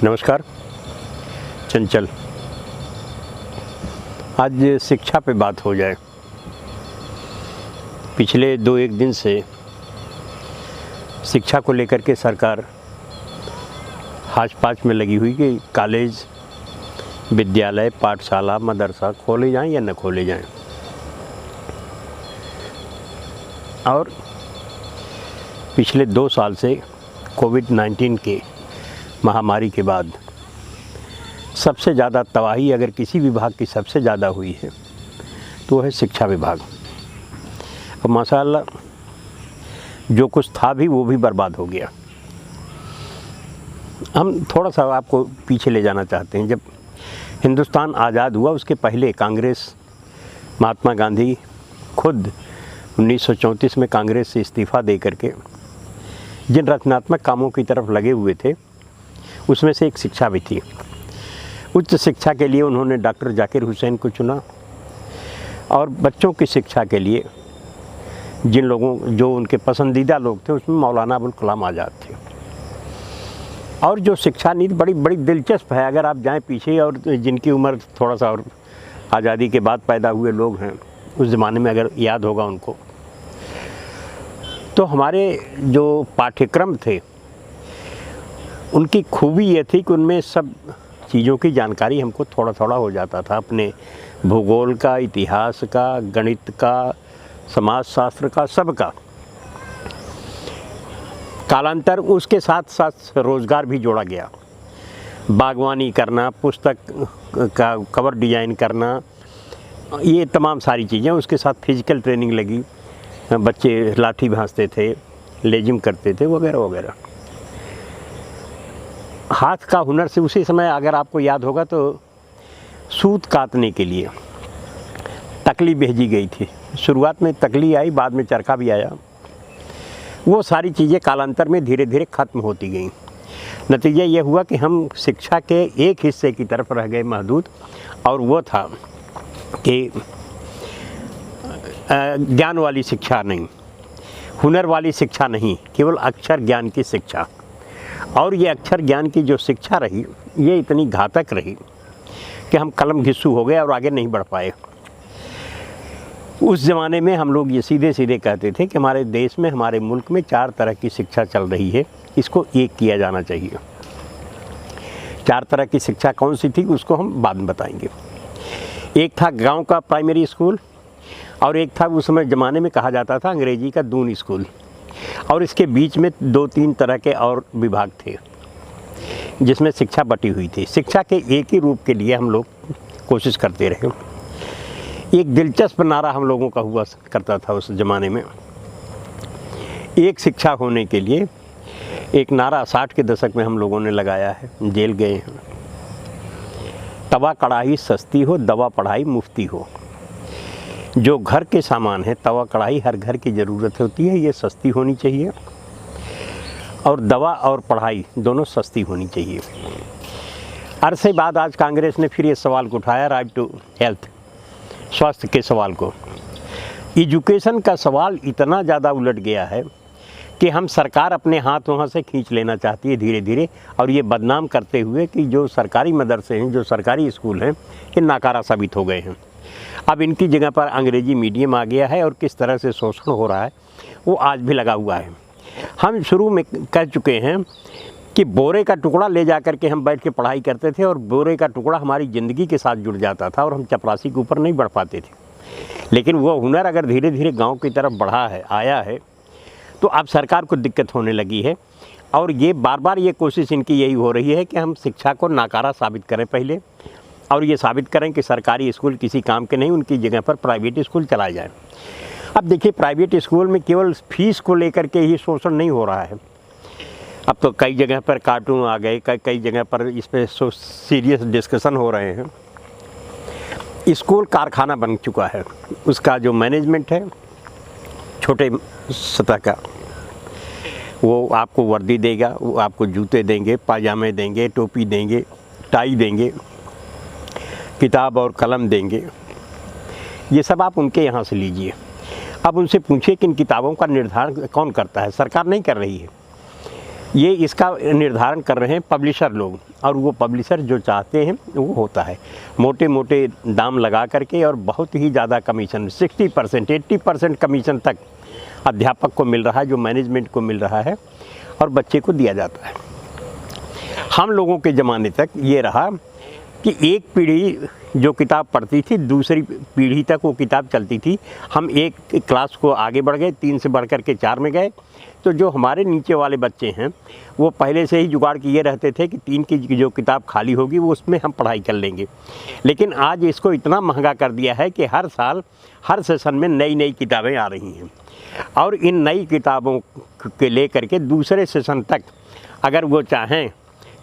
नमस्कार। चंचल, आज शिक्षा पे बात हो जाए। पिछले 2-1 दिन से शिक्षा को लेकर के सरकार हाच-पाच में लगी हुई कि कॉलेज, विद्यालय, पाठशाला, मदरसा खोले जाएं या न खोले जाएं। और पिछले 2 साल से कोविड-19 के महामारी के बाद सबसे ज़्यादा तबाही अगर किसी विभाग की सबसे ज़्यादा हुई है तो है शिक्षा विभाग। और माशाअल्लाह जो कुछ था भी वो भी बर्बाद हो गया। हम थोड़ा सा आपको पीछे ले जाना चाहते हैं। जब हिंदुस्तान आज़ाद हुआ उसके पहले कांग्रेस, महात्मा गांधी खुद 1934 में कांग्रेस से इस्तीफ़ा दे करके जिन रचनात्मक कामों की तरफ लगे हुए थे उसमें से एक शिक्षा भी थी। उच्च शिक्षा के लिए उन्होंने डॉक्टर जाकिर हुसैन को चुना और बच्चों की शिक्षा के लिए जो उनके पसंदीदा लोग थे उसमें मौलाना अबुल कलाम आज़ाद थे। और जो शिक्षा नीति बड़ी दिलचस्प है। अगर आप जाएं पीछे और जिनकी उम्र थोड़ा सा और आज़ादी के बाद पैदा हुए लोग हैं उस ज़माने में अगर याद होगा उनको, तो हमारे जो पाठ्यक्रम थे उनकी खूबी ये थी कि उनमें सब चीज़ों की जानकारी हमको थोड़ा थोड़ा हो जाता था। अपने भूगोल का, इतिहास का, गणित का, समाजशास्त्र का, सब का। कालांतर उसके साथ साथ रोज़गार भी जोड़ा गया। बागवानी करना, पुस्तक का कवर डिज़ाइन करना, ये तमाम सारी चीज़ें। उसके साथ फिज़िकल ट्रेनिंग लगी। बच्चे लाठी भांजते थे, लेजिम करते थे, वगैरह वगैरह। हाथ का हुनर से उसी समय अगर आपको याद होगा तो सूत काटने के लिए तकली भेजी गई थी। शुरुआत में तकली आई, बाद में चरखा भी आया। वो सारी चीज़ें कालांतर में धीरे धीरे ख़त्म होती गईं। नतीजा ये हुआ कि हम शिक्षा के एक हिस्से की तरफ रह गए महदूद, और वो था कि ज्ञान वाली शिक्षा नहीं, हुनर वाली शिक्षा नहीं, केवल अक्षर ज्ञान की शिक्षा। और ये अक्षर ज्ञान की जो शिक्षा रही ये इतनी घातक रही कि हम कलम घिस्सू हो गए और आगे नहीं बढ़ पाए। उस ज़माने में हम लोग ये सीधे सीधे कहते थे कि हमारे देश में, हमारे मुल्क में 4 तरह की शिक्षा चल रही है, इसको एक किया जाना चाहिए। 4 तरह की शिक्षा कौन सी थी उसको हम बाद में बताएंगे। एक था गांव का प्राइमरी स्कूल, और एक था उस समय ज़माने में कहा जाता था अंग्रेजी का दून स्कूल, और इसके बीच में 2-3 तरह के और विभाग थे जिसमें शिक्षा बटी हुई थी। शिक्षा के एक ही रूप के लिए हम लोग कोशिश करते रहे। एक दिलचस्प नारा हम लोगों का हुआ करता था उस ज़माने में। एक शिक्षा होने के लिए एक नारा 60 के दशक में हम लोगों ने लगाया है, जेल गए हैं। तवा कढ़ाई सस्ती हो, दवा पढ़ाई मुफ्ती हो। जो घर के सामान है, तवा कढ़ाई हर घर की ज़रूरत होती है, ये सस्ती होनी चाहिए। और दवा और पढ़ाई दोनों सस्ती होनी चाहिए। अरसे बाद आज कांग्रेस ने फिर ये सवाल को उठाया, राइट टू हेल्थ, स्वास्थ्य के सवाल को। एजुकेशन का सवाल इतना ज़्यादा उलट गया है कि हम सरकार अपने हाथ वहाँ से खींच लेना चाहती है धीरे धीरे, और ये बदनाम करते हुए कि जो सरकारी मदरसे हैं, जो सरकारी स्कूल हैं, ये नाकारा साबित हो गए हैं। अब इनकी जगह पर अंग्रेजी मीडियम आ गया है और किस तरह से शोषण हो रहा है वो आज भी लगा हुआ है। हम शुरू में कह चुके हैं कि बोरे का टुकड़ा ले जा कर के हम बैठ के पढ़ाई करते थे, और बोरे का टुकड़ा हमारी ज़िंदगी के साथ जुड़ जाता था और हम चपरासी के ऊपर नहीं बढ़ पाते थे। लेकिन वो हुनर अगर धीरे धीरे गाँव की तरफ बढ़ा है, आया है, तो अब सरकार को दिक्कत होने लगी है। और ये बार बार ये कोशिश इनकी यही हो रही है कि हम शिक्षा को नाकारा साबित करें पहले, और ये साबित करें कि सरकारी स्कूल किसी काम के नहीं, उनकी जगह पर प्राइवेट स्कूल चलाए जाए। अब देखिए, प्राइवेट स्कूल में केवल फीस को लेकर के ही शोषण नहीं हो रहा है। अब तो कई जगह पर कार्टून आ गए, कई जगह पर इस पर सीरियस डिस्कशन हो रहे हैं। स्कूल कारखाना बन चुका है। उसका जो मैनेजमेंट है छोटे सतह का, वो आपको वर्दी देगा, वो आपको जूते देंगे, पाजामे देंगे, टोपी देंगे, टाई देंगे, किताब और कलम देंगे। ये सब आप उनके यहाँ से लीजिए। अब उनसे पूछिए कि इन किताबों का निर्धारण कौन करता है? सरकार नहीं कर रही है। ये इसका निर्धारण कर रहे हैं पब्लिशर लोग, और वो पब्लिशर जो चाहते हैं वो होता है। मोटे मोटे दाम लगा करके और बहुत ही ज़्यादा कमीशन, 60% 80% कमीशन तक अध्यापक को मिल रहा है, जो मैनेजमेंट को मिल रहा है, और बच्चे को दिया जाता है। हम लोगों के ज़माने तक ये रहा कि एक पीढ़ी जो किताब पढ़ती थी दूसरी पीढ़ी तक वो किताब चलती थी। हम एक क्लास को आगे बढ़ गए, 3 से बढ़ कर के 4 में गए, तो जो हमारे नीचे वाले बच्चे हैं वो पहले से ही जुगाड़ किए रहते थे कि 3 की जो किताब खाली होगी वो उसमें हम पढ़ाई कर लेंगे। लेकिन आज इसको इतना महंगा कर दिया है कि हर साल हर सेशन में नई नई किताबें आ रही हैं, और इन नई किताबों के ले करके दूसरे सेशन तक अगर वो चाहें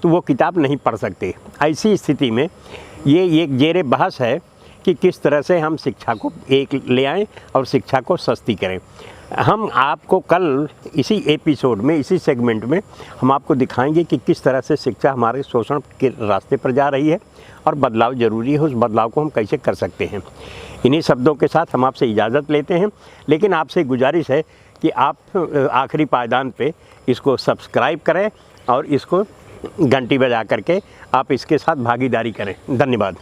तो वो किताब नहीं पढ़ सकते। ऐसी स्थिति में ये एक जेरे बहस है कि किस तरह से हम शिक्षा को एक ले आएँ और शिक्षा को सस्ती करें। हम आपको कल इसी एपिसोड में, इसी सेगमेंट में हम आपको दिखाएंगे कि किस तरह से शिक्षा हमारे शोषण के रास्ते पर जा रही है और बदलाव ज़रूरी है। उस बदलाव को हम कैसे कर सकते हैं। इन्हीं शब्दों के साथ हम आपसे इजाज़त लेते हैं, लेकिन आपसे गुजारिश है कि आप आखिरी पायदान पे इसको सब्सक्राइब करें और इसको घंटी बजा करके आप इसके साथ भागीदारी करें। धन्यवाद।